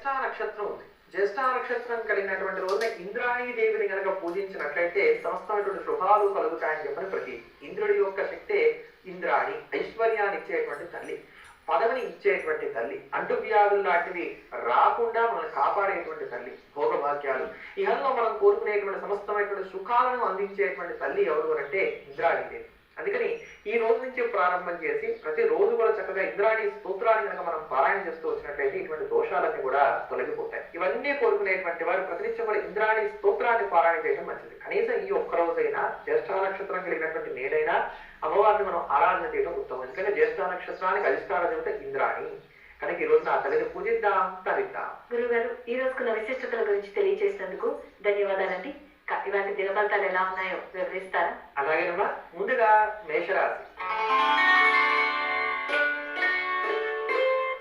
జ్యేష్ఠ నక్షత్రం ఉంది. జ్యేష్ఠ నక్షత్రం కలిగినటువంటి రోజున ఇంద్రాణీ దేవిని గనక పూజించినట్లయితే సమస్తమైనటువంటి శుభాలు కలుగుతాయని చెప్పని ప్రతీతి. ఇంద్రుడి యొక్క శక్తే ఇంద్రాణి, ఐశ్వర్యాన్ని ఇచ్చేటువంటి తల్లి, పదవిని ఇచ్చేటువంటి తల్లి, అంటువ్యాధులు లాంటివి రాకుండా మనల్ని కాపాడేటువంటి తల్లి, భోగభాగ్యాలు ఇహంలో మనం కోరుకునేటువంటి సమస్తమైనటువంటి సుఖాలను అందించేటువంటి తల్లి ఎవరు అంటే ఇంద్రాణీదేవి. అందుకని ఈ రోజు నుంచి ప్రారంభం చేసి ప్రతి రోజు కూడా చక్కగా ఇంద్రాణి స్తోత్రాన్ని కనుక మనం పారాయణ చేస్తూ వచ్చినట్లయితే ఇటువంటి దోషాలన్నీ కూడా తొలగిపోతాయి. ఇవన్నీ కోరుకునేటువంటి వారు ప్రతినిత్యం కూడా ఇంద్రాణి స్తోత్రాన్ని పారాయణ చేయడం మంచిది. కనీసం ఈ ఒక్క రోజైనా జ్యేష్ఠ నక్షత్రం కలిగినటువంటి నేడైనా అమ్మవారిని మనం ఆరాధన చేయడం ఉత్తమం. ఎందుకంటే జ్యేష్ఠ నక్షత్రానికి అధిష్టాన దేవత ఇంద్రాణి కనుక ఈ రోజున ఆ తల్లిని పూజిద్దాం, తరిద్దాం. గురుగారు, ఈ రోజుకున్న విశిష్టతల గురించి తెలియజేసినందుకు ధన్యవాదాలండి. ఇవాటి దినఫలితాలు ఎలా ఉన్నాయో వివరిస్తారా? అలాగేనమ్మా. ముందుగా మేషరాశి.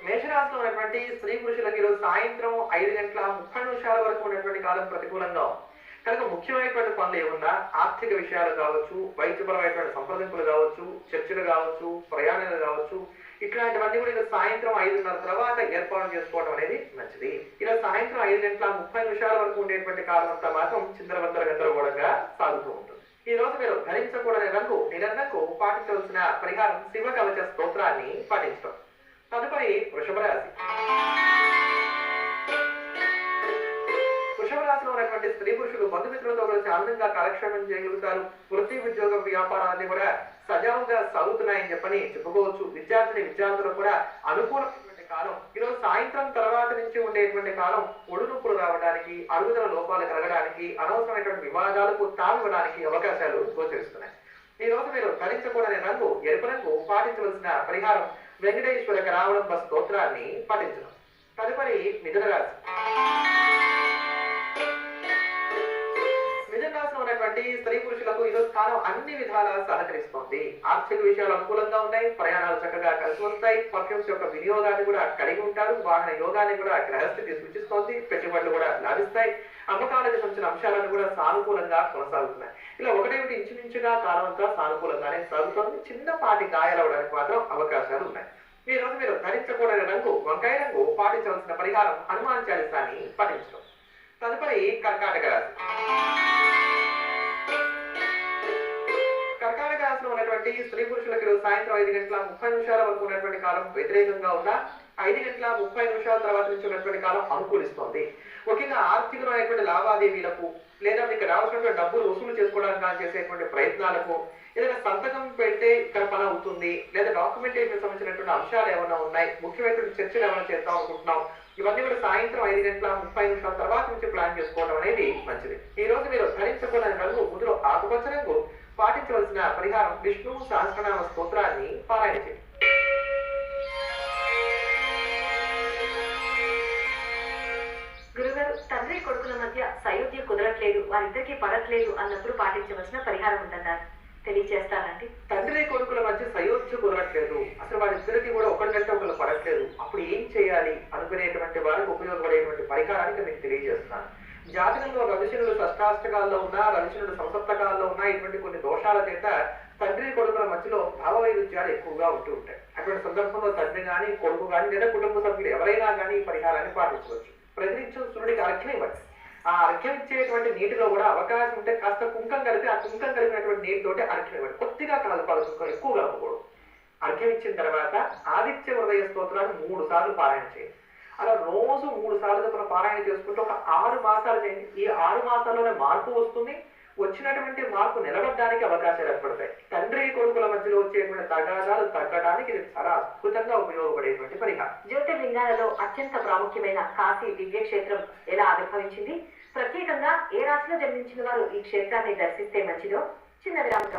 మేషరాశిలో ఉన్నటువంటి స్త్రీ పురుషులకు ఈరోజు సాయంత్రం 5:30 వరకు ఉన్నటువంటి కాలం ప్రతికూలంగా కనుక ముఖ్యమైనటువంటి పనులు ఏమున్నా ఆర్థిక విషయాలు కావచ్చు, వైద్యపరమైనటువంటి సంప్రదింపులు కావచ్చు, చర్చలు కావచ్చు, ప్రయాణాలు కావచ్చు, ఇట్లాంటివన్నీ కూడా ఈరోజు సాయంత్రం 5:30 తర్వాత ఏర్పాటు చేసుకోవడం అనేది మంచిది. ఈరోజు సాయంత్రం 5:30 వరకు ఉండేటువంటి కాలం అంతా మాత్రం చిందరవందర గందరగోళంగా సాగుతూ ఉంటుంది. ఈ రోజు మీరు ధరించకూడని రంగు నిరంతరకు పాటించవలసిన పరిహారం శివ కవచ స్తోత్రాన్ని పాటించడం. తదుపరి వృషభ రాశి. వృషభ రాశిలో ఉన్నటువంటి స్త్రీ పురుషులు బంధుమిత్రులతో కలిసి ఆనందంగా కాలక్షేపం చేయగలుగుతారు. వృత్తి ఉద్యోగ వ్యాపారాలన్నీ కూడా సజావుగా సాగుతున్నాయని చెప్పని చెప్పుకోవచ్చు. విద్యార్థులకు కూడా అనుకూలమైనటువంటి కాలం. ఈరోజు సాయంత్రం తర్వాత నుంచి ఉండేటువంటి కాలం ఒడునొప్పులు రావడానికి, అరుగుదల లోపాలు కలగడానికి, అనవసరమైనటువంటి వివాదాలకు తావివ్వడానికి అవకాశాలు గోచరిస్తున్నాయి. ఈ రోజు మీరు ధరించకూడని రంగు ఎరుపు రంగు, పాటించవలసిన పరిహారం వెంకటేశ్వర కరావళంబ స్తోత్రాన్ని పాటించడం. తదుపరి మిథున రాశి. ఉన్నటువంటి స్త్రీ పురుషులకు ఈరోజు కాలం అన్ని విధాలా సహకరిస్తోంది. ఆర్థిక విషయాలు అనుకూలంగా ఉన్నాయి, ప్రయాణాలు చక్కగా కలిసి వస్తాయి, పర్ఫ్యూమ్స్ యొక్క వినియోగాన్ని కూడా కలిగి ఉంటారు, వాహన యోగాన్ని కూడా గ్రహస్థితి సూచిస్తోంది, పెట్టుబడులు కూడా లాభిస్తాయి, అమ్మకాలకు సంబంధించిన అంశాలను కూడా సానుకూలంగా కొనసాగుతున్నాయి. ఇలా ఒకటేమిటి ఇంచుమించుగా కాలం అంతా సానుకూలంగానే సాగుతోంది. చిన్నపాటి గాయాలవడానికి మాత్రం అవకాశాలు ఉన్నాయి. ఈ రోజు మీరు ధరించకూడని రంగు వంకాయ రంగు, పాటించవలసిన పరిహారం హనుమాన్ చాలీసాన్ని పాటించడం. తదుపరి కర్కాటక రాశి. కర్కాటక రాశిలో ఉన్నటువంటి స్త్రీ పురుషులకు ఈరోజు సాయంత్రం 5:30 వరకు ఉన్నటువంటి కాలం వ్యతిరేకంగా ఉన్న 5:30 తర్వాత నుంచి ఉన్నటువంటి కాలం అనుకూలిస్తోంది. ముఖ్యంగా ఆర్థికమైనటువంటి లావాదేవీలకు లేదా మీకు రావాల్సినటువంటి డబ్బులు వసూలు చేసుకోవడానికి చేసేటువంటి ప్రయత్నాలకు, ఏదైనా సంతకం పెడితే ఇక్కడ పని అవుతుంది, లేదా డాక్యుమెంటేషన్ సంబంధించినటువంటి అంశాలు ఏమైనా ఉన్నాయి, ముఖ్యమైనటువంటి చర్చలు ఏమైనా చేద్దాం అనుకుంటున్నాం, ఇవన్నీ కూడా సాయంత్రం 5:30 తర్వాత నుంచి ప్లాన్ చేసుకోవడం అనేది మంచిది. ఈ రోజు మీరు ధరించకూడని రంగు ముదురు ఆకుపచ్చ రంగు, పాటించవలసిన పరిహారం విష్ణు సహస్రనామ స్తోత్రాన్ని పారాయణ చేయండి. గురుగారు, తండ్రి కొడుకుల మధ్య సయోధ్య కుదరట్లేదు, వారిద్దరికి పడట్లేదు అన్నప్పుడు పాటించవలసిన పరిహారం ఉందన్నారు, తెలియజేస్తానండి. తండ్రి కొడుకుల మధ్య సయోధ్య కుదరట్లేదు, అసలు వారిద్దరికి కూడా ఒకరికంటే ఒకరు పడట్లేదు, అప్పుడు ఏం చేయాలి అనుకునేటువంటి వారికి ఉపయోగపడేటువంటి పరిహారానికి మీకు తెలియజేస్తున్నాను. జాతకంలో రవిశనుడు షష్టాష్టకాల్లో ఉన్నా, రవిశనుడు సంసప్తకాల్లో ఉన్నా, ఇటువంటి కొన్ని దోషాల చేత తండ్రి కొడుకుల మధ్యలో భావ వైరుధ్యాలు ఎక్కువగా ఉంటూ ఉంటాయి. అటువంటి సందర్భంలో తండ్రి కానీ, కొడుకు కానీ, లేదా కుటుంబ సభ్యులు ఎవరైనా కానీ ఈ పరిహారాన్ని పాటించవచ్చు. ప్రతినిత్యం సూర్యుడికి అర్ఘ్యం ఇవ్వచ్చు. ఆ అర్ఘ్యం ఇచ్చేటువంటి నీటిలో కూడా అవకాశం ఉంటే కాస్త కుంకం కలిపి, ఆ కుంకం కలిపినటువంటి నీటితోటి అర్ఘ్యం ఇవ్వండి. కొద్దిగా కలపాలి, కుంకం ఎక్కువ కలపకూడదు. అర్ఘ్యం ఇచ్చిన తర్వాత ఆదిత్య హృదయ స్తోత్రాన్ని 3 సార్లు పారాయణ చేయండి. అలా రోజు 3 సార్లు చొప్పున పారాయణ చేసుకుంటూ ఒక 6 మాసాలు చేయండి. ఈ 6 మాసాల్లోనే మార్పు వస్తుంది. వచ్చినటువంటి మార్పు నిలబడడానికి అవకాశాలు ఏర్పడతాయి. తండ్రి కొడుకుల మధ్యలో వచ్చేటువంటి తగాదాలు తగ్గడానికి ఇది చాలా అద్భుతంగా ఉపయోగపడేటువంటి పరిహారం. జ్యోతిర్లింగాలలో అత్యంత ప్రాముఖ్యమైన కాశీ దివ్యక్షేత్రం ఎలా ఆవిర్భవించింది, ప్రత్యేకంగా ఏ రాశిలో జన్మించిన వారు ఈ క్షేత్రాన్ని దర్శిస్తే మంచిదో చిన్న విరామం